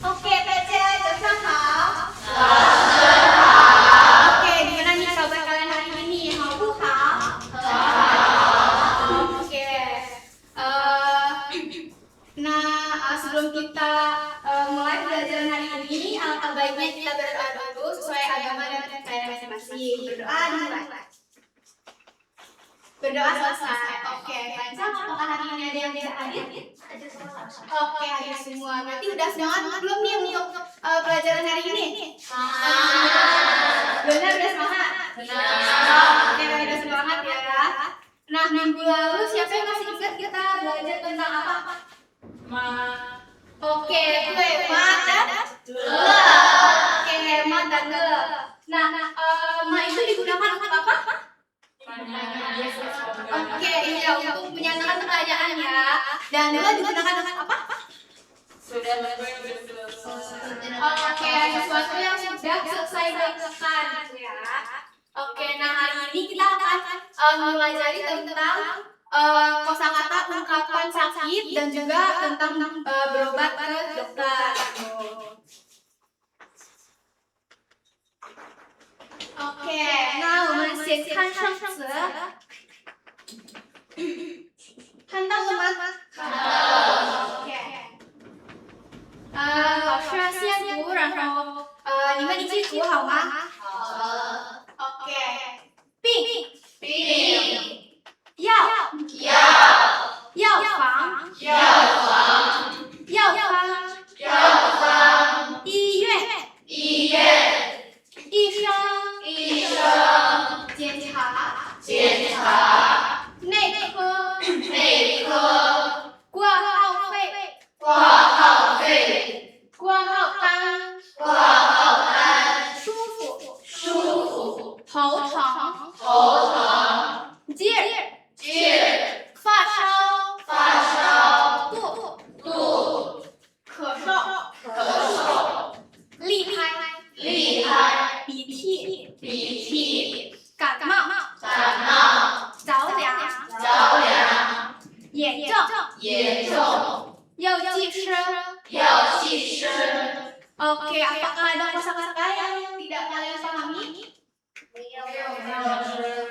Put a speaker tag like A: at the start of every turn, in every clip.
A: OK，大家早上好。
B: 早上好。
A: OK，gimana nih kabar kalian hari ini? 好不好？
B: 好。
A: OK. Sebelum kita mulai pelajaran hari ini, alangkah baiknya kita berdoa dulu sesuai agama dan kepercayaan masing-masing. Berdoa dimulai. Berdoa selesai. Oke, Kansa, apakah hari ini ada yang tidak hadir? Oke, hadir semua. Berarti udah semangat belum nih untuk pelajaran hari ini? Benar, udah semangat? Oke, udah semangat ya. Nah, minggu lalu siapa yang masih ingat kita belajar tentang apa? Oke, gue mat dan Oke, mat dan ge. Nah, ma itu digunakan untuk apa? Oke, iya, untuk menyatakan pertanyaan ya. Dan ge digunakan untuk apa? Oke, sesuatu yang sudah selesai dilakukan ya. Oke, nah hari ini kita akan mempelajari tentang kosakata ungkapan sakit dan juga tentang berobat ke dokter. Oke, nah, 我们先看上词，看到了吗？看到了。OK。老师先读，然后你们一起读好吗？
B: 好。
A: OK。病。药房。医院。医生。检查。内科。挂号费。挂号单。舒服。头疼。劲儿。发烧。肚。咳嗽。厉害。鼻涕。感冒。着凉。严重。药剂师。Oke, apakah ada kosakata yang tidak kalian pahami?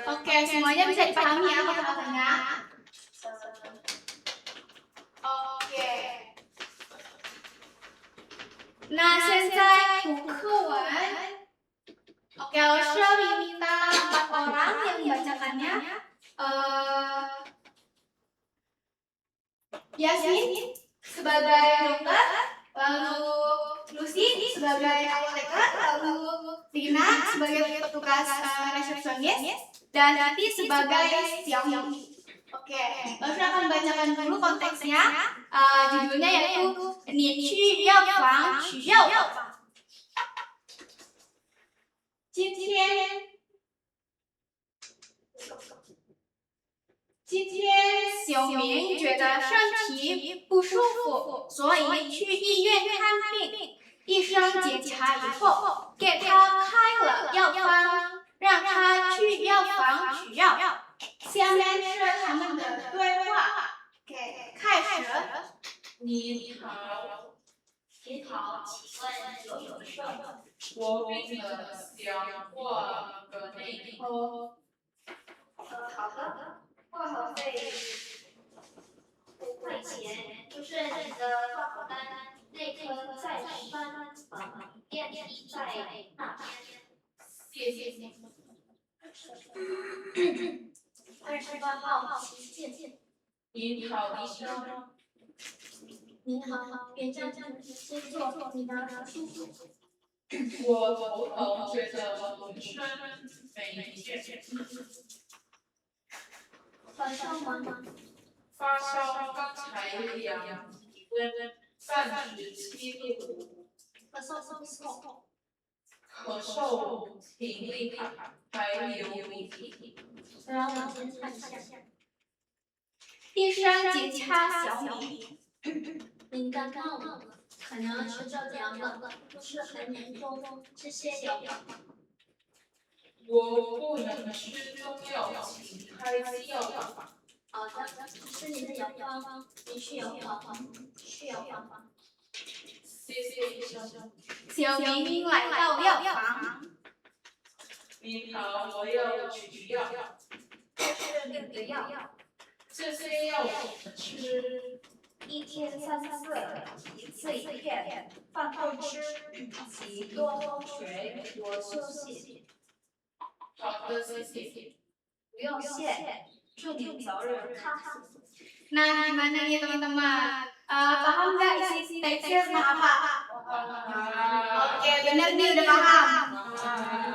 A: Oke, semuanya bisa dipahami ya kosakatanya. Oke. Nah, 现在读课文。Oke, Lausha minta 4 orang yang membacakannya. Yasmin sebagai dokter, lalu Lucy sebagai apoteker, lalu Tina sebagai petugas resepsionis, dan Nanti sebagai Xiaomi. Oke, Lausha akan bacakan dulu konteksnya. Judulnya yaitu 你去药房取药吧。今天小明觉得身体不舒服，所以去医院看病。医生检查以后，给他开了药方，让他去药房取药。下面是他们的对话。开始。
B: 你好，请问有什么事？我病了，想挂个内科。
C: 好的，挂号费5块钱，就是你的挂号单，内科在3房，电梯在那边。
B: 谢谢。
C: 28号请见。
B: 您好，医生。
C: 您好，别站着，先坐，你哪里不舒服？
B: 我头疼，觉得浑身没劲。
C: 发烧吗？
B: 发烧刚才量体温37度。
C: 咳嗽不痛。
B: 咳嗽挺厉害，还流鼻涕。
C: 让我检查一下。
A: 医生检查小米。
C: 您感冒了，可能是着凉了，不是很严重，吃些药吧。
B: 我不能吃中药，请开西药吧。
C: 好的，这是您的药方，您需要药方。
B: 谢谢医生。
A: 小明来到药房，
B: 你好，我要取药。
C: 这是你的药，
B: 这些药怎么吃？
C: 1天3次，1次1片，饭后吃，及多喝水，多休息。
B: 好的，谢谢。
C: 不用谢，祝你早日康复。
A: Nah, gimana nih teman-teman? Paham nggak isi teksnya apa? Oke, benar nih udah paham.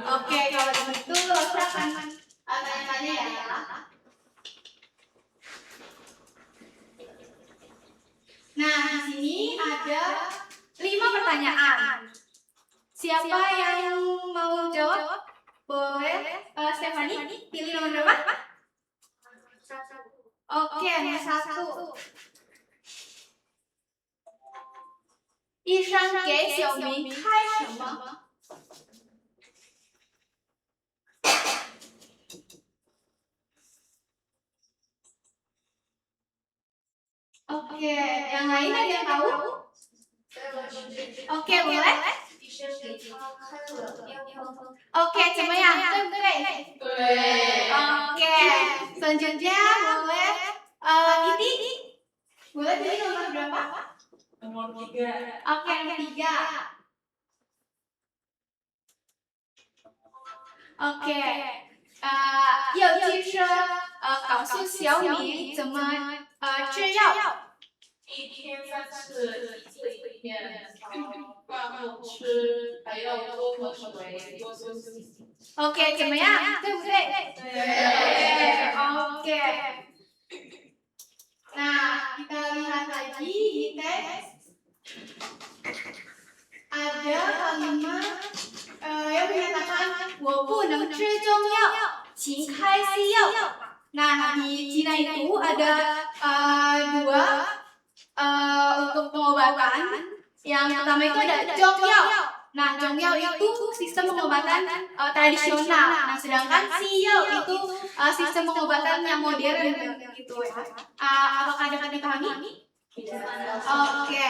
A: Oke, kalau begitu silakan tanya-tanya ya. Nah, di sini ada 5 pertanyaan. Siapa yang mau jawab? Boleh, Stephanie, pilih nomor berapa? Oke, nomor 1. 医生给小明开什么？ Oke, yang lain ada yang tahu? Oke, boleh?
C: 医生给他开了偏方。
A: Oke, Cemaya, betul?
B: 对。
A: Oke, selanjutnya boleh Titi. Boleh pilih nomor berapa?
B: Nomor 3.
A: Oke, nomor 3. Oke, 药剂师告诉小明怎么吃药。
B: 1天3次，1次1片，饭后吃，还要多喝水，多休息。
A: Oke, Cemaya, betul?
B: 对。
A: Oke. Nah, kita lihat lagi di teks. Ada kalimat yang menyatakan 我不能吃中药，请开西药. Nah, di Cina itu ada dua untuk pengobatan. Yang pertama itu ada Zhongyao. Nah, Zhongyao itu sistem pengobatan tradisional. Nah, sedangkan Xiyao itu sistem pengobatan yang modern gitu ya. Apakah dapat dipahami? Oke.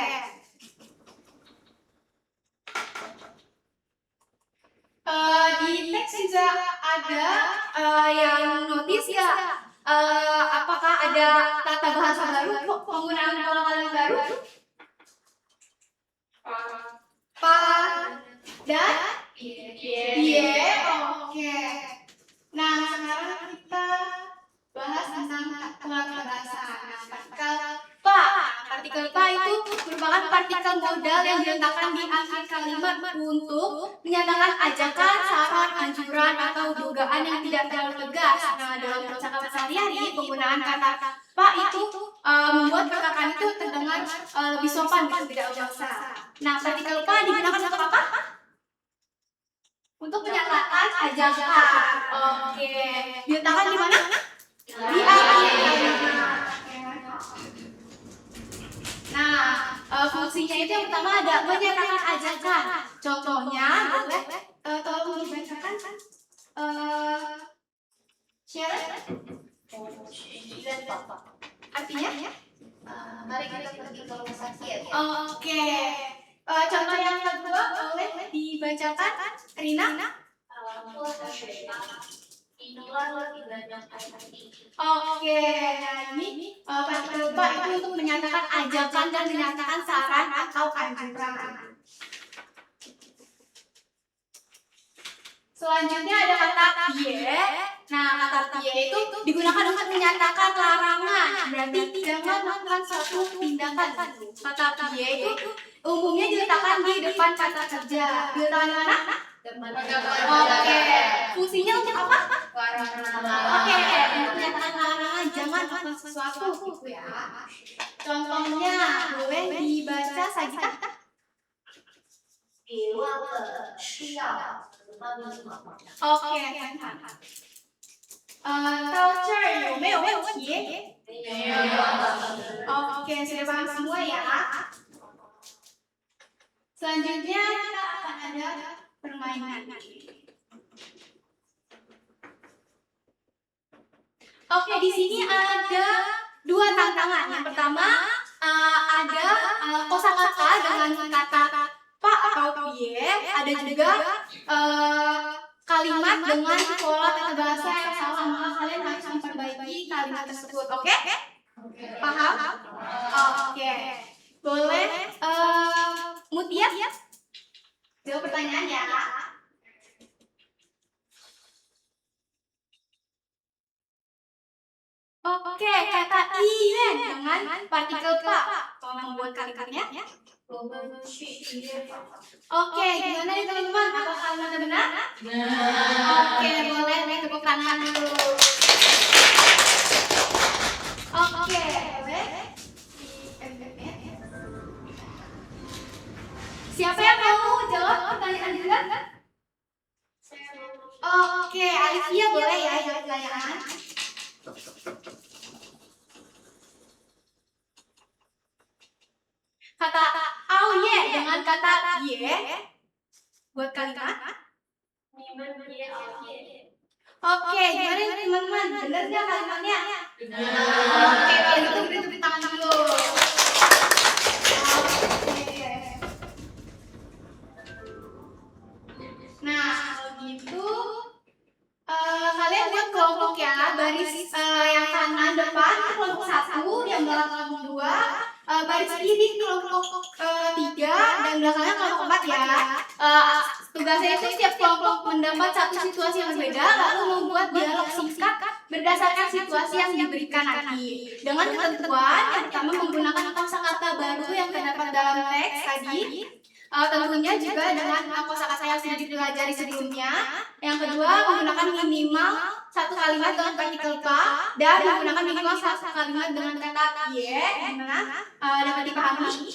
A: Di teks juga ada yang notice ya. Apakah ada tata bahasa baru, penggunaan kata-kata baru? Pa dan ye. Oke. Nah, sekarang kita bahas tentang kata bahasa. Nah, partikel pa itu merupakan partikel modal yang diletakkan di akhir kalimat untuk menyatakan ajakan, saran, anjuran, atau dugaan yang tidak terlalu tegas. Nah, dalam percakapan sehari-hari, penggunaan kata pa itu membuat perkataan itu terdengar lebih sopan dan tidak memaksa. Nah, partikel pa digunakan untuk apa? Untuk menyatakan ajakan. Oke. Diletakkan di mana? Di akhir kalimat. Nah, fungsinya itu yang pertama ada menyatakan ajakan. Contohnya, boleh tolong dibacakan share. Artinya?
C: Mari kita pergi ke rumah sakit.
A: Oke. Contoh yang kedua boleh dibacakan, Rina.
C: 多喝水吧，minumlah lebih banyak air putih.
A: Oke, nah ini partikel pa itu untuk menyatakan ajakan dan menyatakan saran atau anjuran. Selanjutnya ada kata pie. Nah, kata pie itu digunakan untuk menyatakan larangan. Berarti jangan melakukan suatu tindakan. Kata pie itu umumnya diletakkan di depan kata kerja. Diletakkan di mana? Oke. Fungsinya untuk apa? Oke, untuk menyatakan larangan jangan melakukan sesuatu gitu ya. Contohnya boleh dibaca Sagita.
C: 别忘了吃药，慢慢忙。
A: Oke,到这儿有没有问题？ Oke, sudah paham semua ya. Selanjutnya kita akan ada permainan. Oke, di sini ada 2 tantangan. Yang pertama ada kosakata dengan kata ada juga kalimat dengan pola tata bahasa yang salah, maka kalian harus memperbaiki kalimat tersebut. Oke? Paham? Oke. Boleh Mutia? Jawab pertanyaan ya. Oke, kata iya dengan partikel pak. Tolong membuat kalimatnya. Oke, gimana nih teman-teman? Apakah kalimatnya benar? Oke, boleh nih tepuk tangan dulu. Oke, boleh. Siapa yang mau jawab pertanyaan juga? Oke, Alivia boleh ya jawab pertanyaan. Kata auye dengan kata ye buat kalimat. Oke, gimana nih teman-teman? Benar nggak kalimatnya? Oke, kalau gitu beri tepuk tangan dulu. Oke. Nah, kalau gitu kalian buat kelompok ya, baris yang kanan depan kelompok 1, yang belakang kelompok 2, baris kiri kelompok 3, dan belakangnya kelompok 4 ya. Tugasnya itu setiap kelompok mendapat satu situasi yang berbeda, lalu membuat dialog singkat berdasarkan situasi yang diberikan nanti. Dengan ketentuan yang pertama menggunakan kosakata baru yang terdapat dalam teks tadi. Tentunya juga dengan kosakata yang sudah dipelajari sebelumnya. Yang kedua, menggunakan minimal satu kalimat dengan partikel pa dan menggunakan minimal satu kalimat dengan kata ye. Gimana? Dapat dipahami?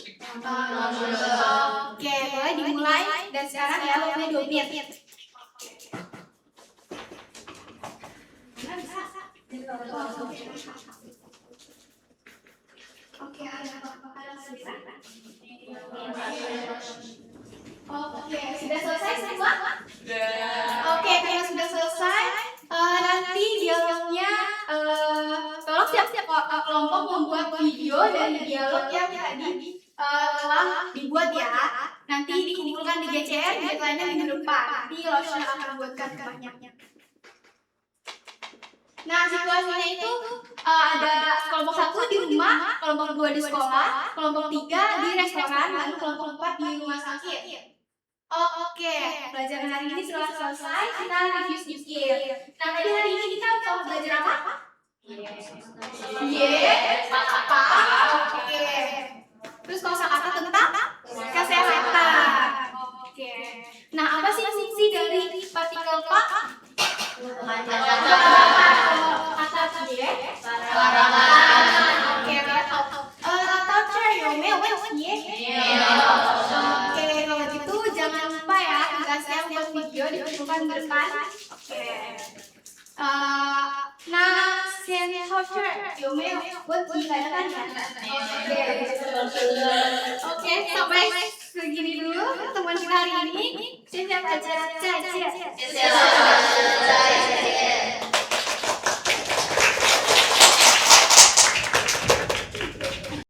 A: Oke, boleh dimulai dan sekarang ya, waktunya 2 menit. Oke, ada sebentar. Oke, sudah selesai semua? Oke, kalau sudah selesai, nanti dialognya tolong siap-siap kelompok membuat video dari dialog yang tadi telah dibuat ya. Nanti dikumpulkan di GCR, deadline-nya minggu depan. Nanti Rosya akan buatkan banyak. Nah, situasinya itu ada kelompok 1 di rumah, kelompok 2 di sekolah, kelompok 3 di restoran, dan kelompok 4 di rumah sakit. Oke, pelajaran hari ini sudah selesai, kita review sedikit. Nah, tadi hari ini kita coba belajar apa? Apa? Oke. Terus kosakata tentang kesehatan. Oke. Nah, apa sih fungsi dari partikel pak? Kata ye. Oke, oke, kalau gitu jangan lupa ya tugasnya buat video dikumpulkan ke depan. Oke. Nah, seri culture buat ditanyakan ya. Oke, sampai segini dulu pertemuan kita hari ini. Siap-siap aja.